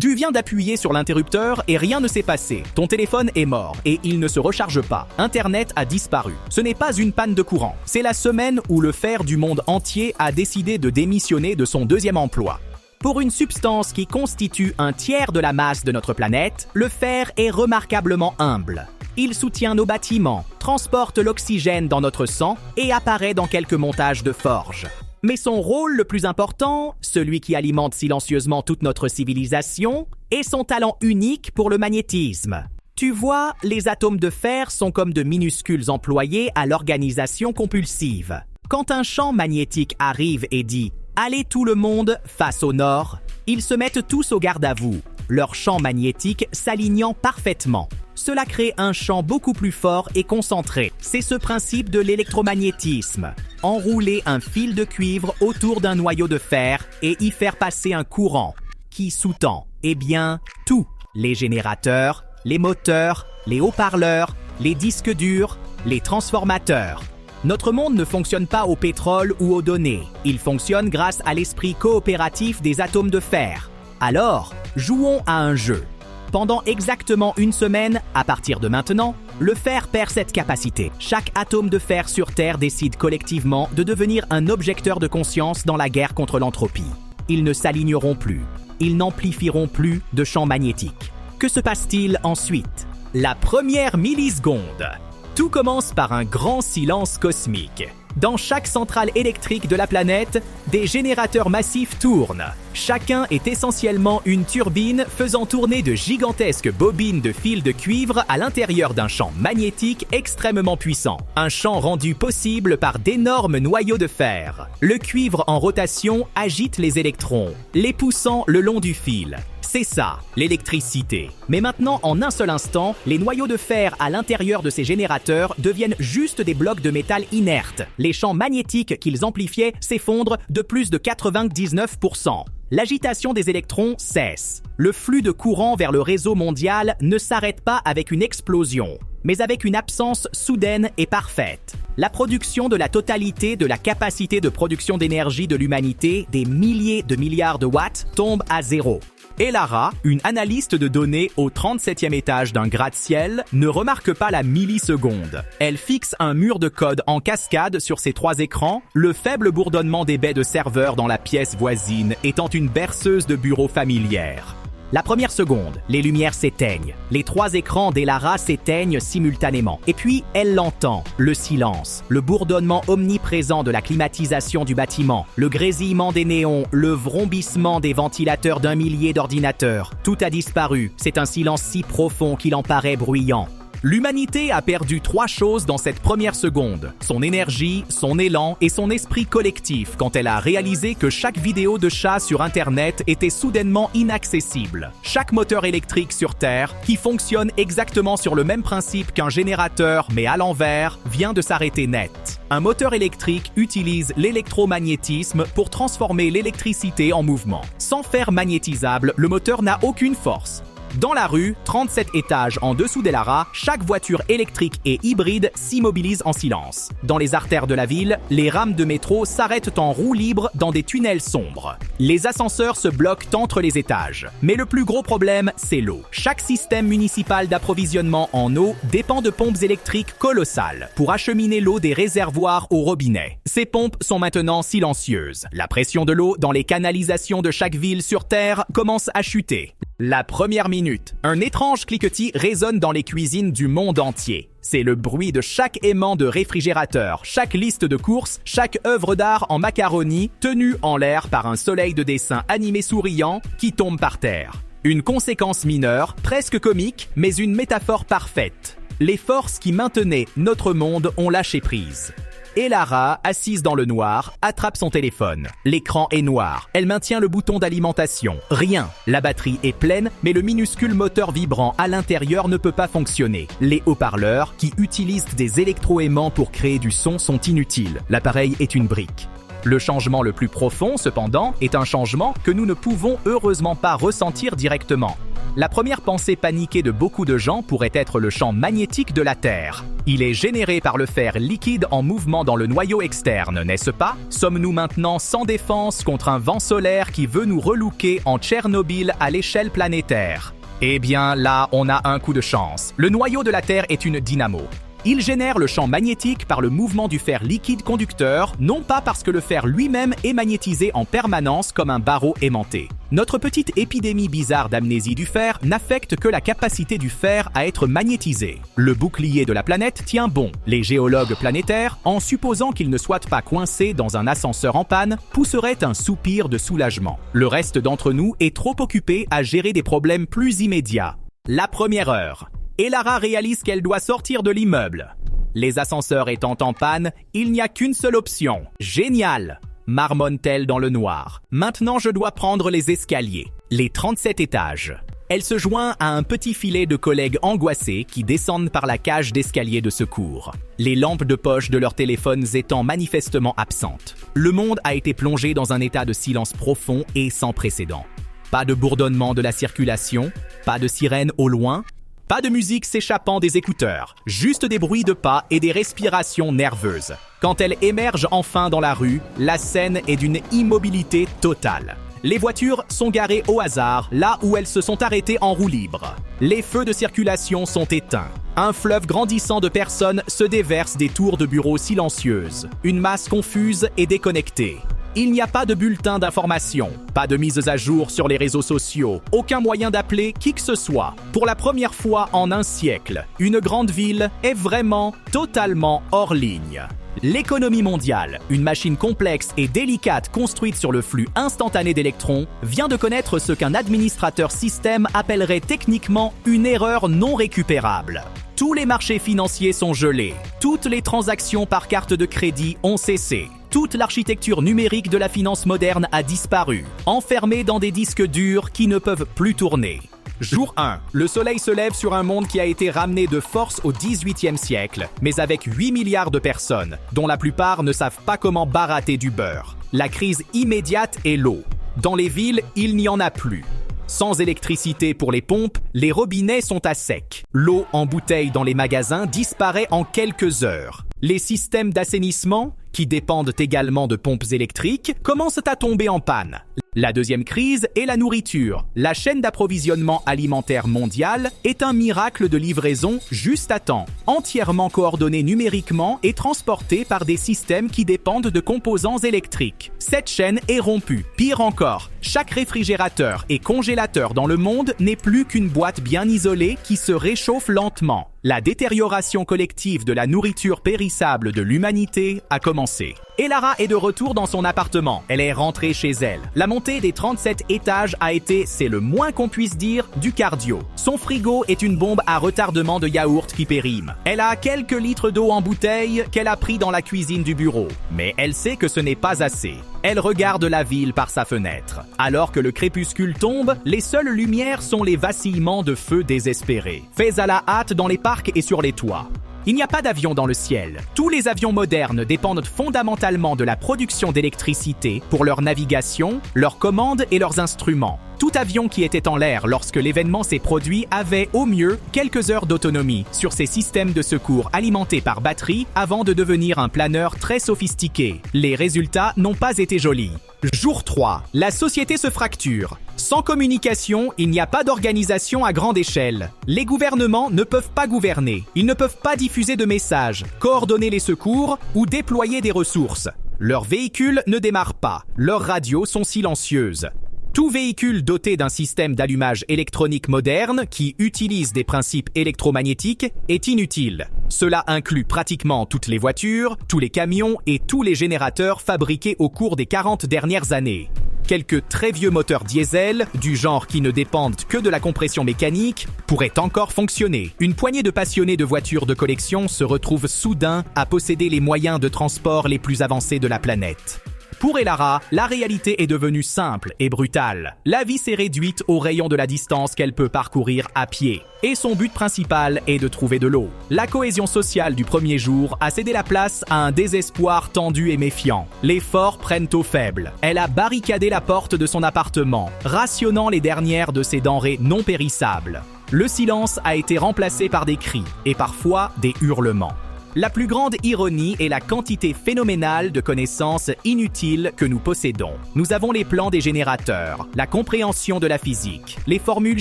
Tu viens d'appuyer sur l'interrupteur et rien ne s'est passé. Ton téléphone est mort et il ne se recharge pas. Internet a disparu. Ce n'est pas une panne de courant. C'est la semaine où le fer du monde entier a décidé de démissionner de son deuxième emploi. Pour une substance qui constitue un tiers de la masse de notre planète, le fer est remarquablement humble. Il soutient nos bâtiments, transporte l'oxygène dans notre sang et apparaît dans quelques montages de forge. Mais son rôle le plus important, celui qui alimente silencieusement toute notre civilisation, est son talent unique pour le magnétisme. Tu vois, les atomes de fer sont comme de minuscules employés à l'organisation compulsive. Quand un champ magnétique arrive et dit « Allez tout le monde, face au nord », ils se mettent tous au garde à vous, leur champ magnétique s'alignant parfaitement. Cela crée un champ beaucoup plus fort et concentré. C'est ce principe de l'électromagnétisme. Enrouler un fil de cuivre autour d'un noyau de fer et y faire passer un courant qui sous-tend, eh bien, tout. Les générateurs, les moteurs, les haut-parleurs, les disques durs, les transformateurs. Notre monde ne fonctionne pas au pétrole ou aux données. Il fonctionne grâce à l'esprit coopératif des atomes de fer. Alors, jouons à un jeu. Pendant exactement une semaine, à partir de maintenant, le fer perd cette capacité. Chaque atome de fer sur Terre décide collectivement de devenir un objecteur de conscience dans la guerre contre l'entropie. Ils ne s'aligneront plus. Ils n'amplifieront plus de champ magnétique. Que se passe-t-il ensuite? La première milliseconde. Tout commence par un grand silence cosmique. Dans chaque centrale électrique de la planète, des générateurs massifs tournent. Chacun est essentiellement une turbine faisant tourner de gigantesques bobines de fils de cuivre à l'intérieur d'un champ magnétique extrêmement puissant. Un champ rendu possible par d'énormes noyaux de fer. Le cuivre en rotation agite les électrons, les poussant le long du fil. C'est ça, l'électricité. Mais maintenant, en un seul instant, les noyaux de fer à l'intérieur de ces générateurs deviennent juste des blocs de métal inertes. Les champs magnétiques qu'ils amplifiaient s'effondrent de plus de 99%. L'agitation des électrons cesse. Le flux de courant vers le réseau mondial ne s'arrête pas avec une explosion, mais avec une absence soudaine et parfaite. La production de la totalité de la capacité de production d'énergie de l'humanité, des milliers de milliards de watts, tombe à zéro. Et Lara, une analyste de données au 37e étage d'un gratte-ciel, ne remarque pas la milliseconde. Elle fixe un mur de code en cascade sur ses 3 écrans, le faible bourdonnement des baies de serveurs dans la pièce voisine étant une berceuse de bureau familière. La première seconde, les lumières s'éteignent. Les 3 écrans d'Elara s'éteignent simultanément. Et puis, elle l'entend, le silence, le bourdonnement omniprésent de la climatisation du bâtiment, le grésillement des néons, le vrombissement des ventilateurs d'un millier d'ordinateurs. Tout a disparu. C'est un silence si profond qu'il en paraît bruyant. L'humanité a perdu 3 choses dans cette première seconde. Son énergie, son élan et son esprit collectif quand elle a réalisé que chaque vidéo de chat sur Internet était soudainement inaccessible. Chaque moteur électrique sur Terre, qui fonctionne exactement sur le même principe qu'un générateur mais à l'envers, vient de s'arrêter net. Un moteur électrique utilise l'électromagnétisme pour transformer l'électricité en mouvement. Sans fer magnétisable, le moteur n'a aucune force. Dans la rue, 37 étages en dessous d'Elara, chaque voiture électrique et hybride s'immobilise en silence. Dans les artères de la ville, les rames de métro s'arrêtent en roue libre dans des tunnels sombres. Les ascenseurs se bloquent entre les étages. Mais le plus gros problème, c'est l'eau. Chaque système municipal d'approvisionnement en eau dépend de pompes électriques colossales pour acheminer l'eau des réservoirs au robinet. Ces pompes sont maintenant silencieuses. La pression de l'eau dans les canalisations de chaque ville sur Terre commence à chuter. La première minute, un étrange cliquetis résonne dans les cuisines du monde entier. C'est le bruit de chaque aimant de réfrigérateur, chaque liste de courses, chaque œuvre d'art en macaroni tenue en l'air par un soleil de dessin animé souriant qui tombe par terre. Une conséquence mineure, presque comique, mais une métaphore parfaite. Les forces qui maintenaient notre monde ont lâché prise. Et Lara, assise dans le noir, attrape son téléphone. L'écran est noir. Elle maintient le bouton d'alimentation. Rien. La batterie est pleine, mais le minuscule moteur vibrant à l'intérieur ne peut pas fonctionner. Les haut-parleurs, qui utilisent des électroaimants pour créer du son, sont inutiles. L'appareil est une brique. Le changement le plus profond, cependant, est un changement que nous ne pouvons heureusement pas ressentir directement. La première pensée paniquée de beaucoup de gens pourrait être le champ magnétique de la Terre. Il est généré par le fer liquide en mouvement dans le noyau externe, n'est-ce pas? Sommes-nous maintenant sans défense contre un vent solaire qui veut nous relooker en Tchernobyl à l'échelle planétaire? Eh bien là, on a un coup de chance. Le noyau de la Terre est une dynamo. Il génère le champ magnétique par le mouvement du fer liquide conducteur, non pas parce que le fer lui-même est magnétisé en permanence comme un barreau aimanté. Notre petite épidémie bizarre d'amnésie du fer n'affecte que la capacité du fer à être magnétisé. Le bouclier de la planète tient bon. Les géologues planétaires, en supposant qu'ils ne soient pas coincés dans un ascenseur en panne, pousseraient un soupir de soulagement. Le reste d'entre nous est trop occupé à gérer des problèmes plus immédiats. La première heure. Et Lara réalise qu'elle doit sortir de l'immeuble. Les ascenseurs étant en panne, il n'y a qu'une seule option. Génial! Marmonne-t-elle dans le noir. Maintenant, je dois prendre les escaliers. Les 37 étages. Elle se joint à un petit filet de collègues angoissés qui descendent par la cage d'escalier de secours. Les lampes de poche de leurs téléphones étant manifestement absentes. Le monde a été plongé dans un état de silence profond et sans précédent. Pas de bourdonnement de la circulation, pas de sirène au loin, pas de musique s'échappant des écouteurs, juste des bruits de pas et des respirations nerveuses. Quand elle émerge enfin dans la rue, la scène est d'une immobilité totale. Les voitures sont garées au hasard, là où elles se sont arrêtées en roue libre. Les feux de circulation sont éteints. Un fleuve grandissant de personnes se déverse des tours de bureaux silencieuses. Une masse confuse et déconnectée. Il n'y a pas de bulletin d'information, pas de mise à jour sur les réseaux sociaux, aucun moyen d'appeler qui que ce soit. Pour la première fois en un siècle, une grande ville est vraiment totalement hors ligne. L'économie mondiale, une machine complexe et délicate construite sur le flux instantané d'électrons, vient de connaître ce qu'un administrateur système appellerait techniquement une erreur non récupérable. Tous les marchés financiers sont gelés, toutes les transactions par carte de crédit ont cessé. Toute l'architecture numérique de la finance moderne a disparu, enfermée dans des disques durs qui ne peuvent plus tourner. Jour 1. Le soleil se lève sur un monde qui a été ramené de force au XVIIIe siècle, mais avec 8 milliards de personnes, dont la plupart ne savent pas comment barater du beurre. La crise immédiate est l'eau. Dans les villes, il n'y en a plus. Sans électricité pour les pompes, les robinets sont à sec. L'eau en bouteille dans les magasins disparaît en quelques heures. Les systèmes d'assainissement, qui dépendent également de pompes électriques, commencent à tomber en panne. La deuxième crise est la nourriture. La chaîne d'approvisionnement alimentaire mondiale est un miracle de livraison juste à temps, entièrement coordonné numériquement et transporté par des systèmes qui dépendent de composants électriques. Cette chaîne est rompue. Pire encore, chaque réfrigérateur et congélateur dans le monde n'est plus qu'une boîte bien isolée qui se réchauffe lentement. La détérioration collective de la nourriture périssable de l'humanité a commencé. Et Lara est de retour dans son appartement. Elle est rentrée chez elle. La montée des 37 étages a été, c'est le moins qu'on puisse dire, du cardio. Son frigo est une bombe à retardement de yaourt qui périme. Elle a quelques litres d'eau en bouteille qu'elle a pris dans la cuisine du bureau. Mais elle sait que ce n'est pas assez. Elle regarde la ville par sa fenêtre. Alors que le crépuscule tombe, les seules lumières sont les vacillements de feux désespérés. Faits à la hâte dans les parcs et sur les toits. Il n'y a pas d'avion dans le ciel. Tous les avions modernes dépendent fondamentalement de la production d'électricité pour leur navigation, leurs commandes et leurs instruments. Tout avion qui était en l'air lorsque l'événement s'est produit avait au mieux quelques heures d'autonomie sur ces systèmes de secours alimentés par batterie avant de devenir un planeur très sophistiqué. Les résultats n'ont pas été jolis. Jour 3. La société se fracture. Sans communication, il n'y a pas d'organisation à grande échelle. Les gouvernements ne peuvent pas gouverner. Ils ne peuvent pas diffuser de messages, coordonner les secours ou déployer des ressources. Leurs véhicules ne démarrent pas. Leurs radios sont silencieuses. Tout véhicule doté d'un système d'allumage électronique moderne qui utilise des principes électromagnétiques est inutile. Cela inclut pratiquement toutes les voitures, tous les camions et tous les générateurs fabriqués au cours des 40 dernières années. Quelques très vieux moteurs diesel, du genre qui ne dépendent que de la compression mécanique, pourraient encore fonctionner. Une poignée de passionnés de voitures de collection se retrouve soudain à posséder les moyens de transport les plus avancés de la planète. Pour Elara, la réalité est devenue simple et brutale. La vie s'est réduite au rayon de la distance qu'elle peut parcourir à pied. Et son but principal est de trouver de l'eau. La cohésion sociale du premier jour a cédé la place à un désespoir tendu et méfiant. Les forts prennent aux faibles. Elle a barricadé la porte de son appartement, rationnant les dernières de ses denrées non périssables. Le silence a été remplacé par des cris et parfois des hurlements. La plus grande ironie est la quantité phénoménale de connaissances inutiles que nous possédons. Nous avons les plans des générateurs, la compréhension de la physique, les formules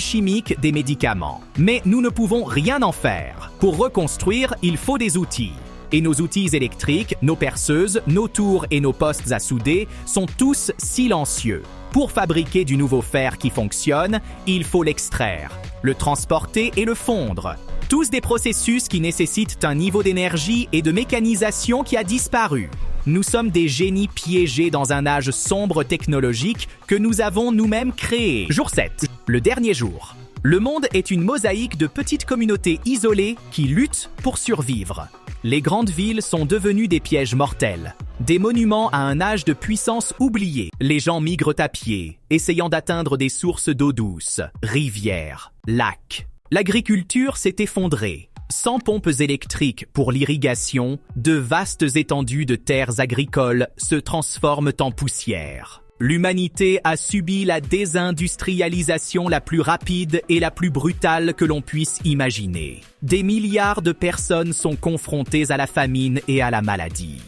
chimiques des médicaments. Mais nous ne pouvons rien en faire. Pour reconstruire, il faut des outils. Et nos outils électriques, nos perceuses, nos tours et nos postes à souder sont tous silencieux. Pour fabriquer du nouveau fer qui fonctionne, il faut l'extraire, le transporter et le fondre. Tous des processus qui nécessitent un niveau d'énergie et de mécanisation qui a disparu. Nous sommes des génies piégés dans un âge sombre technologique que nous avons nous-mêmes créé. Jour 7, le dernier jour. Le monde est une mosaïque de petites communautés isolées qui luttent pour survivre. Les grandes villes sont devenues des pièges mortels, des monuments à un âge de puissance oublié. Les gens migrent à pied, essayant d'atteindre des sources d'eau douce, rivières, lacs. L'agriculture s'est effondrée. Sans pompes électriques pour l'irrigation, de vastes étendues de terres agricoles se transforment en poussière. L'humanité a subi la désindustrialisation la plus rapide et la plus brutale que l'on puisse imaginer. Des milliards de personnes sont confrontées à la famine et à la maladie.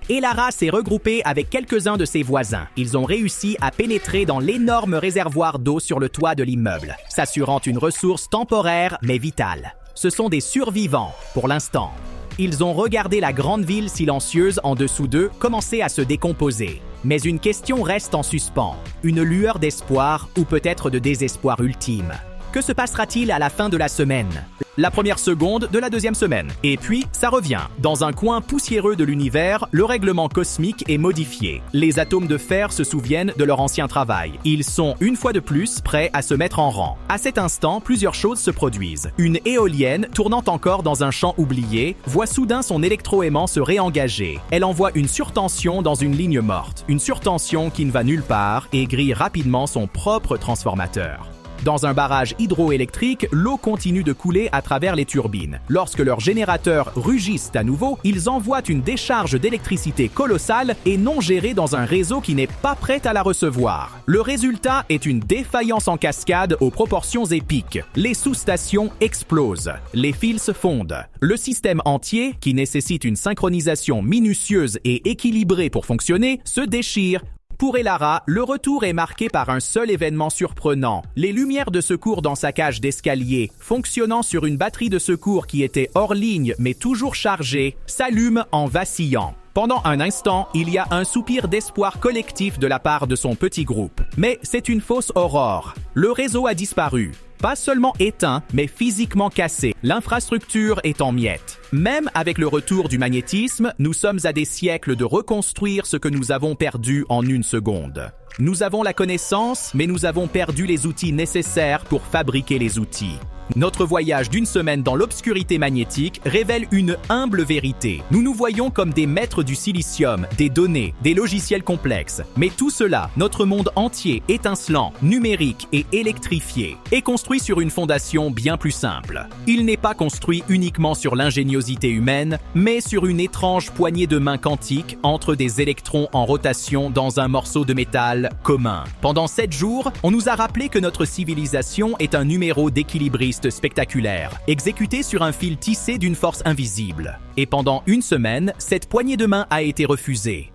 Elara s'est regroupée avec quelques-uns de ses voisins. Ils ont réussi à pénétrer dans l'énorme réservoir d'eau sur le toit de l'immeuble, s'assurant une ressource temporaire mais vitale. Ce sont des survivants, pour l'instant. Ils ont regardé la grande ville silencieuse en dessous d'eux commencer à se décomposer. Mais une question reste en suspens, une lueur d'espoir ou peut-être de désespoir ultime. Que se passera-t-il à la fin de la semaine ? La première seconde de la deuxième semaine. Et puis, ça revient. Dans un coin poussiéreux de l'univers, le règlement cosmique est modifié. Les atomes de fer se souviennent de leur ancien travail. Ils sont, une fois de plus, prêts à se mettre en rang. À cet instant, plusieurs choses se produisent. Une éolienne, tournant encore dans un champ oublié, voit soudain son électroaimant se réengager. Elle envoie une surtension dans une ligne morte. Une surtension qui ne va nulle part et grille rapidement son propre transformateur. Dans un barrage hydroélectrique, l'eau continue de couler à travers les turbines. Lorsque leurs générateurs rugissent à nouveau, ils envoient une décharge d'électricité colossale et non gérée dans un réseau qui n'est pas prêt à la recevoir. Le résultat est une défaillance en cascade aux proportions épiques. Les sous-stations explosent. Les fils se fondent. Le système entier, qui nécessite une synchronisation minutieuse et équilibrée pour fonctionner, se déchire. Pour Elara, le retour est marqué par un seul événement surprenant. Les lumières de secours dans sa cage d'escalier, fonctionnant sur une batterie de secours qui était hors ligne mais toujours chargée, s'allument en vacillant. Pendant un instant, il y a un soupir d'espoir collectif de la part de son petit groupe. Mais c'est une fausse aurore. Le réseau a disparu. Pas seulement éteint, mais physiquement cassé. L'infrastructure est en miettes. Même avec le retour du magnétisme, nous sommes à des siècles de reconstruire ce que nous avons perdu en une seconde. Nous avons la connaissance, mais nous avons perdu les outils nécessaires pour fabriquer les outils. Notre voyage d'une semaine dans l'obscurité magnétique révèle une humble vérité. Nous nous voyons comme des maîtres du silicium, des données, des logiciels complexes. Mais tout cela, notre monde entier, étincelant, numérique et électrifié, est construit sur une fondation bien plus simple. Il n'est pas construit uniquement sur l'ingéniosité humaine, mais sur une étrange poignée de main quantique entre des électrons en rotation dans un morceau de métal commun. Pendant 7 jours, on nous a rappelé que notre civilisation est un numéro d'équilibriste spectaculaire, exécuté sur un fil tissé d'une force invisible. Et pendant une semaine, cette poignée de main a été refusée.